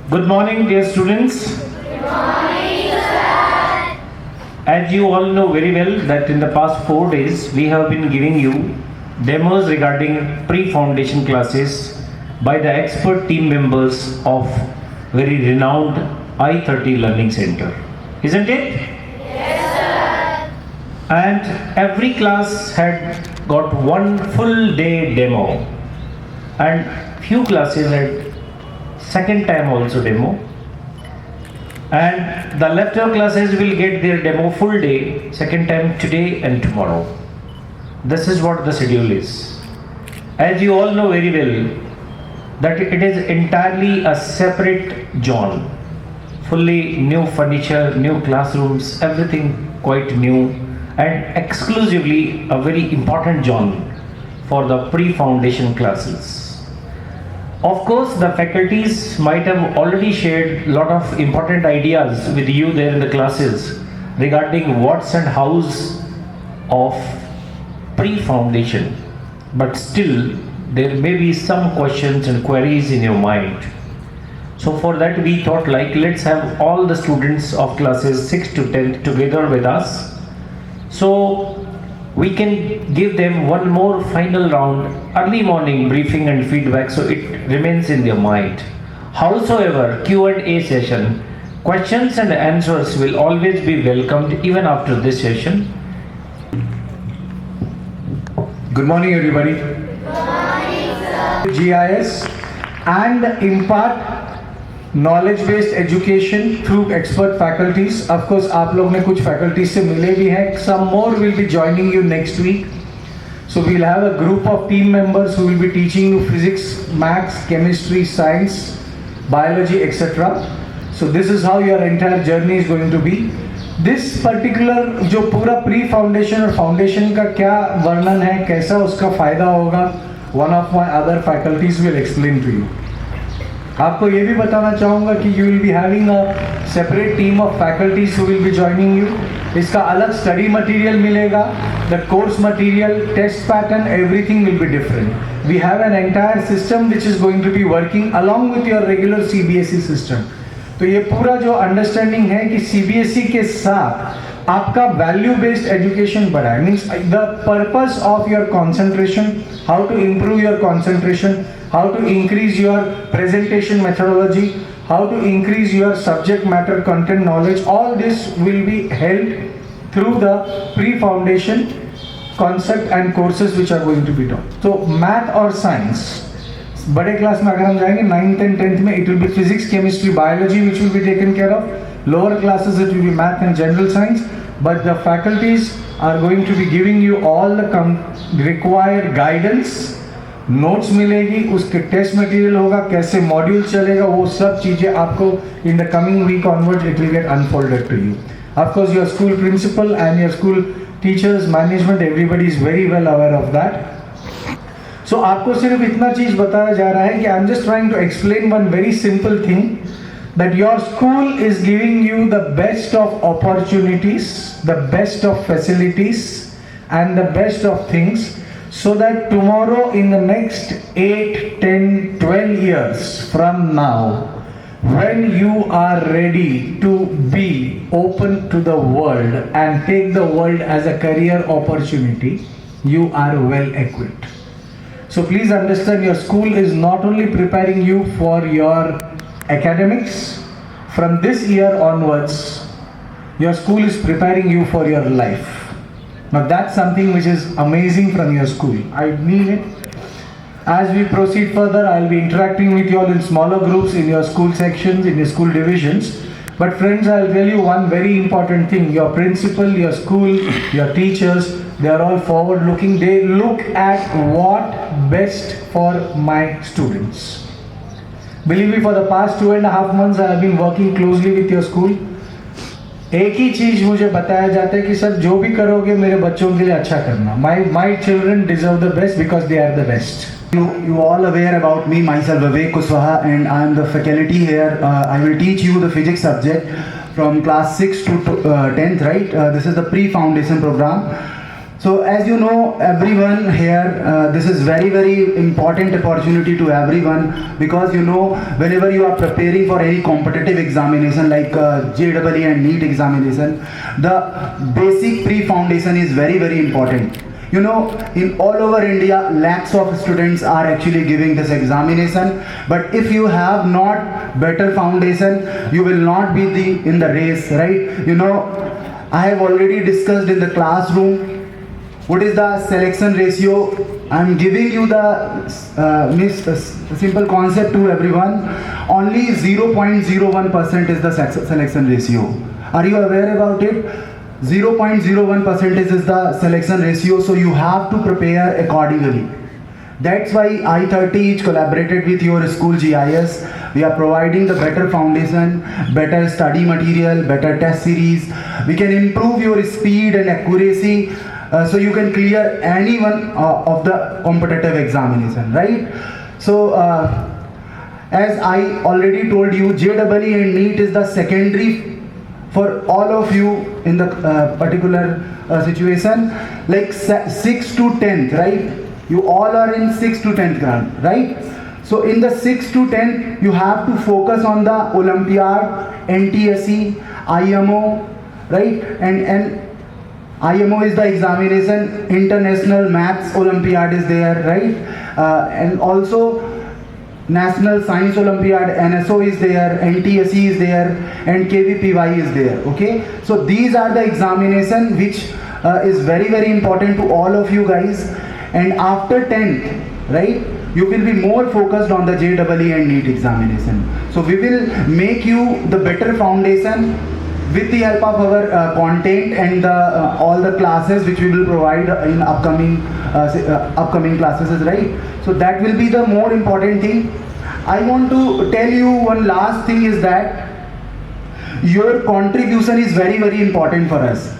Good morning, dear students. Good morning, sir. As you all know very well that in the past 4 days we have been giving you demos regarding pre-foundation classes by the expert team members of very renowned I-30 Learning Center. Isn't it? Yes, sir. And every class had got one full day demo and few classes had second time also demo, and the leftover classes will get their demo full day second time today and tomorrow. This is what the schedule is. As you all know very well that it is entirely a separate zone, fully new furniture, new classrooms, everything quite new, and exclusively a very important zone for the pre-foundation classes. Of course, the faculties might have already shared a lot of important ideas with you there in the classes regarding what's and how's of pre-foundation, but still there may be some questions and queries in your mind. So for that we thought like let's have all the students of classes 6 to 10 together with us, so we can give them one more final round early morning briefing and feedback so it remains in their mind. Howsoever, Q&A session, questions and answers will always be welcomed even after this session. Good morning, everybody. Good morning, sir. GIS and impart knowledge-based education through expert faculties. Of course, आप लोग ने कुछ faculties से मिले भी हैं. Some more will be joining you next week. So we'll have a group of team members who will be teaching you physics, maths, chemistry, science, biology, etc. So this is how your entire journey is going to be. This particular जो पूरा pre-foundation और foundation का क्या वर्णन है, कैसा उसका फायदा होगा, one of my other faculties will explain to you. आपको ये भी बताना चाहूँगा कि you will be having a separate team of faculties who will be joining you. इसका अलग study material मिलेगा, the course material, test pattern, everything will be different. We have an entire system which is going to be working along with your regular CBSE system. तो ये पूरा जो understanding है कि CBSE के साथ आपका वैल्यू बेस्ड एजुकेशन बढ़ाए, means the purpose of your concentration, how to improve your concentration, how to increase your presentation methodology, how to increase your subject matter content knowledge, all this will be held through the pre foundation concept and courses which are going to be taught. तो math और science बड़े class में अगर हम जाएंगे 9th and 10th में it will be physics, chemistry, biology which will be taken care of. Lower classes it will be math and general science, but the faculties are going to be giving you all the required guidance. Notes मिलेगी, उसके test material होगा, कैसे module चलेगा, वो सब चीज़ें आपको in the coming week onwards it will get unfolded to you. Of course, your school principal and your school teachers, management, everybody is very well aware of that. So आपको सिर्फ इतना चीज़ बताया जा रहा है कि I'm just trying to explain one very simple thing, that your school is giving you the best of opportunities, the best of facilities, and the best of things, so that tomorrow in the next 8, 10, 12 years from now, when you are ready to be open to the world and take the world as a career opportunity, you are well equipped. So please understand, your school is not only preparing you for your academics. From this year onwards, your school is preparing you for your life. Now that's something which is amazing from your school. I mean it. As we proceed further, I'll be interacting with you all in smaller groups in your school sections, in your school divisions. But friends, I'll tell you one very important thing. Your principal, your school, your teachers, they are all forward looking. They look at what best for my students. Believe me, for the past 2.5 months I have been working closely with your school. एक ही चीज मुझे बताया जाता है कि sir जो भी करोगे मेरे बच्चों के लिए अच्छा करना. My children deserve the best because they are the best. You all aware about me, myself Vivek Kuswaha, and I am the faculty here. I will teach you the physics subject from class 6 to 10th, right? This is the pre-foundation program. So as you know, everyone here, this is very important opportunity to everyone, because you know, whenever you are preparing for any competitive examination like JEE and NEET examination, the basic pre-foundation is very important. You know, in all over India, lakhs of students are actually giving this examination, but if you have not better foundation, you will not be in the race, right? You know, I have already discussed in the classroom what is the selection ratio. I'm giving you the simple concept to everyone. Only 0.01% is the selection ratio. Are you aware about it? 0.01% is the selection ratio, so you have to prepare accordingly. That's why I-30 is collaborated with your school GIS. We are providing the better foundation, better study material, better test series. We can improve your speed and accuracy, so you can clear any one of the competitive examination, right? So as I already told you, JEE and NEET is the secondary for all of you in the particular situation, like 6th to 10th, right? You all are in 6th to 10th grade, right? So in the 6th to 10th, you have to focus on the Olympiad, NTSE, IMO, right? And IMO is the examination, International Maths Olympiad is there, right? And also National Science Olympiad, NSO is there, NTSE is there, and KVPY is there, okay? So these are the examination which is very important to all of you guys. And after 10th, right, you will be more focused on the JEE and NEET examination. So we will make you the better foundation with the help of our content and all the classes which we will provide in upcoming classes, right? So that will be the more important thing. I want to tell you one last thing is that your contribution is very important for us.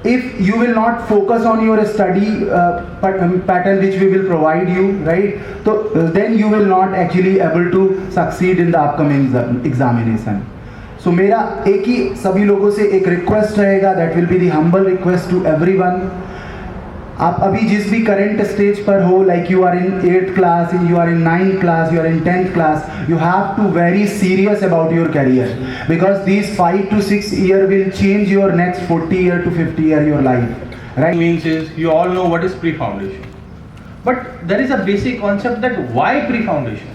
If you will not focus on your study pattern which we will provide you, right, so then you will not actually able to succeed in the upcoming examination. So मेरा एक ही सभी लोगों से एक request रहेगा, that will be the humble request to everyone. आप अभी जिस भी करंट स्टेज पर हो, like you are in 8th class, you are in 9th class, you are in 10th class, you have to very serious about your career, because these 5 to 6 year will change your next 40 year to 50 year your life, right? Means is, you all know what is pre-foundation, but there is a basic concept that why pre-foundation,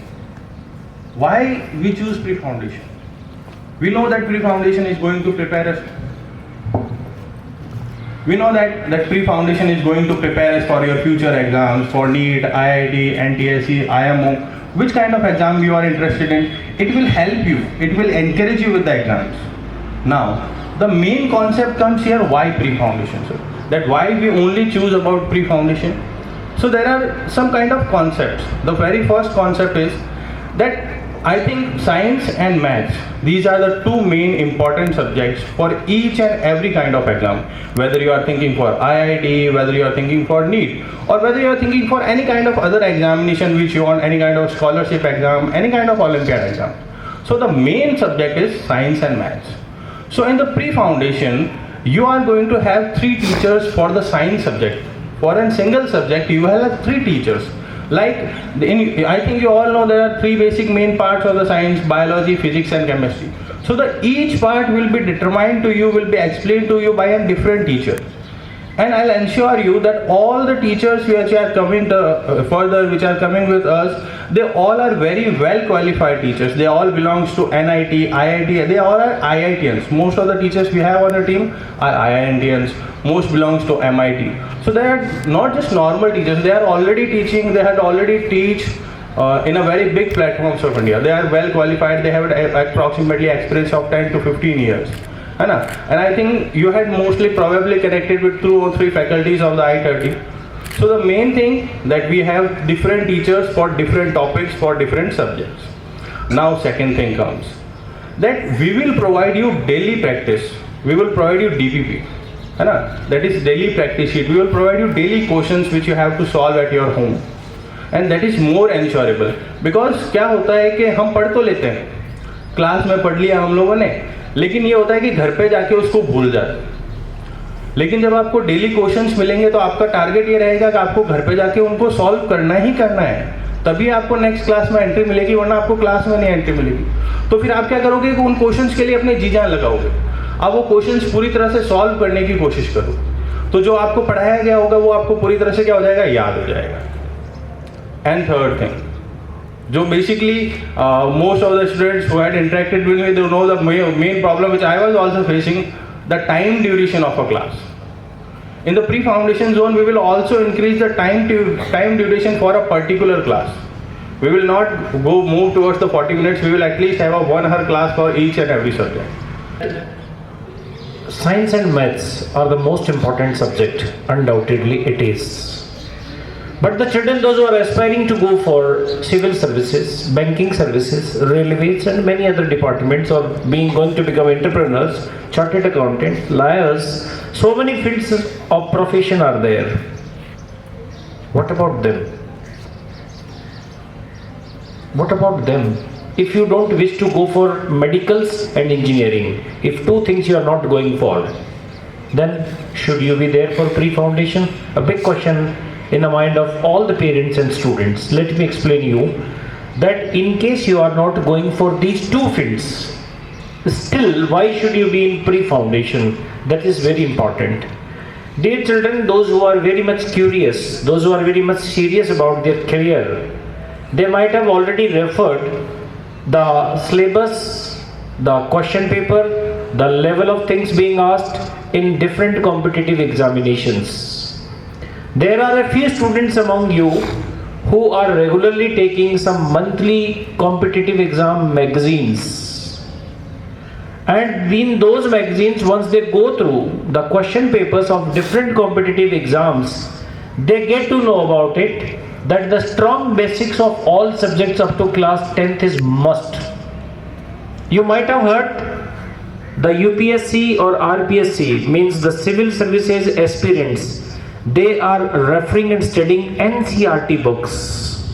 why we choose pre-foundation. We know that pre-foundation is going to prepare us. We know that pre-foundation is going to prepare us for your future exams, for NEET, IIT, NTSE, IMO, which kind of exam you are interested in. It will help you, it will encourage you with the exams. Now, the main concept comes here, why pre-foundation, sir? That why we only choose about pre-foundation. So there are some kind of concepts. The very first concept is that I think science and maths, these are the two main important subjects for each and every kind of exam. Whether you are thinking for IIT, whether you are thinking for NEET, or whether you are thinking for any kind of other examination which you want, any kind of scholarship exam, any kind of Olympiad exam. So the main subject is science and maths. So in the pre-foundation, you are going to have 3 teachers for the science subject. For a single subject, you will have 3 teachers. Like, I think you all know there are 3 basic main parts of the science: biology, physics and chemistry. So each part will be determined to you, will be explained to you by a different teacher. And I'll ensure you that all the teachers which are coming further, which are coming with us, they all are very well qualified teachers. They all belongs to NIT, IIT, they all are IITians. Most of the teachers we have on the team are IITians. Most belongs to MIT. So they are not just normal teachers, they are already teaching, they had already teach in a very big platforms of India. They are well qualified, they have approximately experience of 10 to 15 years. And I think you had mostly probably connected with 2 or 3 faculties of the I-30. So the main thing that we have different teachers for different topics, for different subjects. Now second thing comes, that we will provide you daily practice. We will provide you DPP. That is daily practice sheet. We will provide you daily questions which you have to solve at your home. And that is more ensurable. Because क्या होता है कि हम पढ़ तो लेते हैं, class में पढ़ लिया हम लोगों ने, लेकिन ये होता है कि घर पे जाके उसको भूल जाते हैं. लेकिन जब आपको डेली क्वेश्चंस मिलेंगे तो आपका टारगेट ये रहेगा कि आपको घर पे जाके उनको सॉल्व करना ही करना है, तभी आपको नेक्स्ट क्लास में एंट्री मिलेगी, वरना आपको क्लास में नहीं एंट्री मिलेगी। तो फिर आप क्या करोगे कि उन क्वेश्चंस के लिए अपने जी जान लगाओगे, अब वो क्वेश्चंस पूरी तरह से सॉल्व करने की कोशिश करो, तो जो आपको पढ़ाया गया होगा वो आपको पूरी तरह से क्या हो जाएगा, याद हो जाएगा। एंड थर्ड थिंग, जो basically most of the students who had interacted with me, they know the main problem which I was also facing, the time duration of a class. In the pre-foundation zone, we will also increase the time duration for a particular class. We will not move towards the 40 minutes. We will at least have a 1 hour class for each and every subject. Science and maths are the most important subject, undoubtedly it is. But the children, those who are aspiring to go for civil services, banking services, railways and many other departments, or going to become entrepreneurs, chartered accountants, lawyers, so many fields of profession are there. What about them? What about them? If you don't wish to go for medicals and engineering, if two things you are not going for, then should you be there for pre-foundation? A big question in the mind of all the parents and students. Let me explain you that in case you are not going for these two fields, still why should you be in pre-foundation? That is very important. Dear children, those who are very much curious, those who are very much serious about their career, they might have already referred the syllabus, the question paper, the level of things being asked in different competitive examinations. There are a few students among you who are regularly taking some monthly competitive exam magazines. And in those magazines, once they go through the question papers of different competitive exams, they get to know about it, that the strong basics of all subjects up to class 10th is must. You might have heard the UPSC or RPSC, means the civil services aspirants, they are referring and studying NCERT books.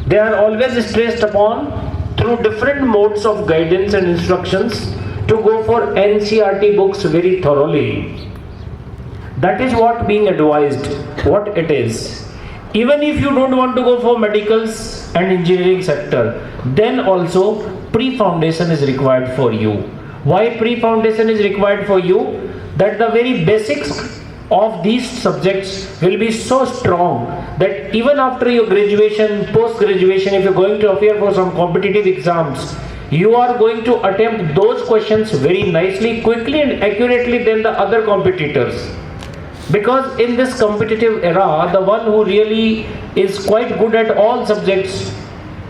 They are always stressed upon through different modes of guidance and instructions to go for NCERT books very thoroughly. That is what being advised, what it is. Even if you don't want to go for medicals and engineering sector, then also pre-foundation is required for you. Why pre-foundation is required for you? That the very basics of these subjects will be so strong that even after your graduation, post-graduation, if you're going to appear for some competitive exams, you are going to attempt those questions very nicely, quickly and accurately than the other competitors. Because in this competitive era, the one who really is quite good at all subjects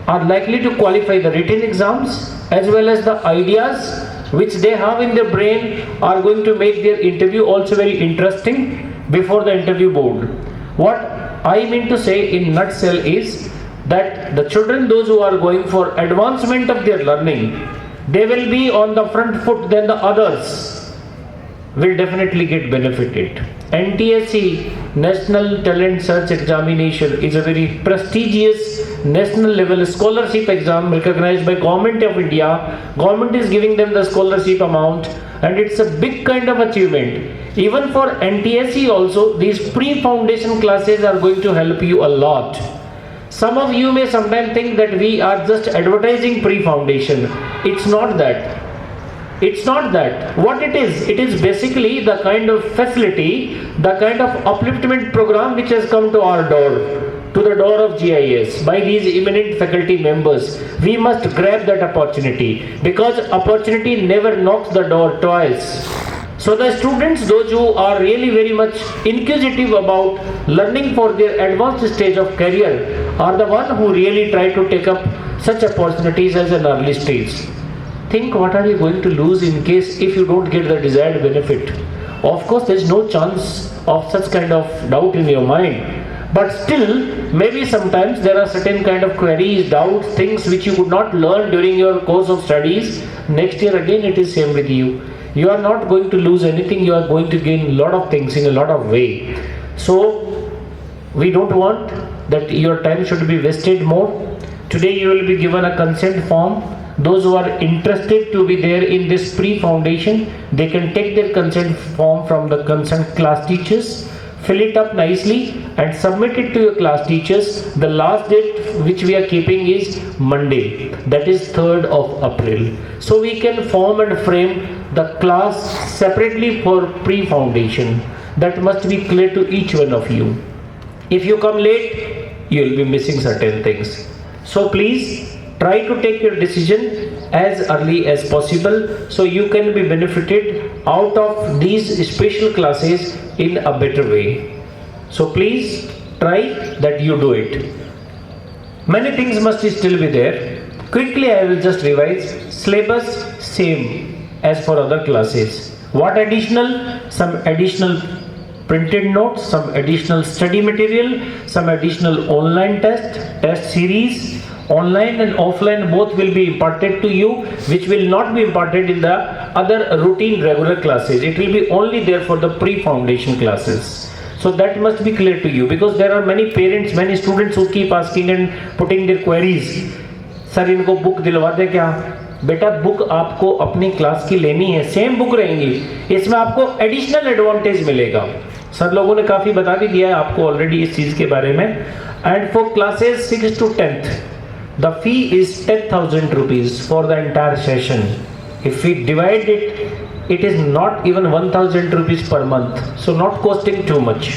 are likely to qualify the written exams, as well as the ideas which they have in their brain are going to make their interview also very interesting before the interview board. What I mean to say in nutshell is that the children, those who are going for advancement of their learning, they will be on the front foot than the others will definitely get benefited. NTSE, National Talent Search Examination, is a very prestigious national level scholarship exam recognized by Government of India. Government is giving them the scholarship amount, and it's a big kind of achievement. Even for NTSE also, these pre-foundation classes are going to help you a lot. Some of you may sometimes think that we are just advertising pre-foundation. It's not that. It's not that. What it is basically the kind of facility, the kind of upliftment program which has come to our door, to the door of GIS by these eminent faculty members. We must grab that opportunity, because opportunity never knocks the door twice. So the students, those who are really very much inquisitive about learning for their advanced stage of career, are the one who really try to take up such opportunities as an early stage. Think what are you going to lose in case if you don't get the desired benefit. Of course, there is no chance of such kind of doubt in your mind. But still, maybe sometimes there are certain kind of queries, doubts, things which you could not learn during your course of studies. Next year again it is same with you. You are not going to lose anything, you are going to gain a lot of things in a lot of way. So, we don't want that your time should be wasted more. Today you will be given a consent form Those who are interested to be there in this pre-foundation, they can take their consent form from the concerned class teachers, fill it up nicely and submit it to your class teachers. The last date which we are keeping is Monday, that is 3rd of April. So we can form and frame the class separately for pre-foundation. That must be clear to each one of you. If you come late, you will be missing certain things. So please try to take your decision as early as possible so you can be benefited out of these special classes in a better way. So please try that you do it. Many things must still be there. Quickly I will just revise. Syllabus same as for other classes. What additional? Some additional printed notes, some additional study material, some additional online test series. Online and offline both will be imparted to you, which will not be imparted in the other routine regular classes. It will be only there for the pre-foundation classes. So that must be clear to you, because there are many parents, many students who keep asking and putting their queries. Sir इनको book दिलवा दे क्या? बेटा book आपको अपनी class की लेनी है, same book रहेंगी, इसमें आपको एडिशनल एडवांटेज मिलेगा. सर लोगों ने काफ़ी बता भी दिया है आपको ऑलरेडी इस चीज़ के बारे में. And for classes 6 to 10th, the fee is 10,000 rupees for the entire session. If we divide it, it is not even 1,000 rupees per month, so not costing too much.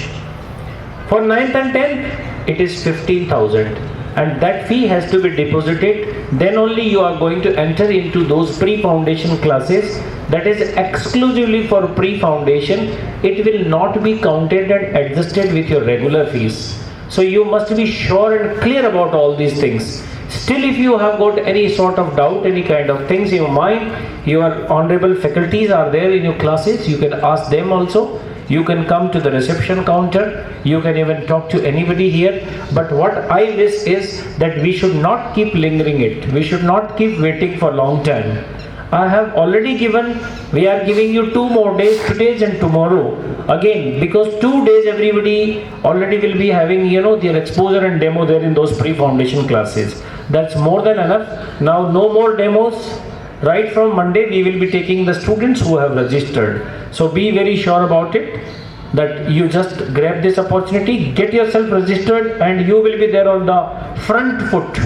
For 9th and 10th, it is 15,000, and that fee has to be deposited. Then only you are going to enter into those pre-foundation classes. That is exclusively for pre-foundation. It will not be counted and adjusted with your regular fees. So you must be sure and clear about all these things. Still, if you have got any sort of doubt, any kind of things in your mind, your honorable faculties are there in your classes. You can ask them also. You can come to the reception counter. You can even talk to anybody here. But what I wish is that we should not keep lingering it. We should not keep waiting for long time. I have already given, we are giving you 2 more days, today and tomorrow. Again, because 2 days everybody already will be having, their exposure and demo there in those pre-foundation classes. That's more than enough. Now no more demos. Right from Monday we will be taking the students who have registered. So be very sure about it, that you just grab this opportunity, get yourself registered, and you will be there on the front foot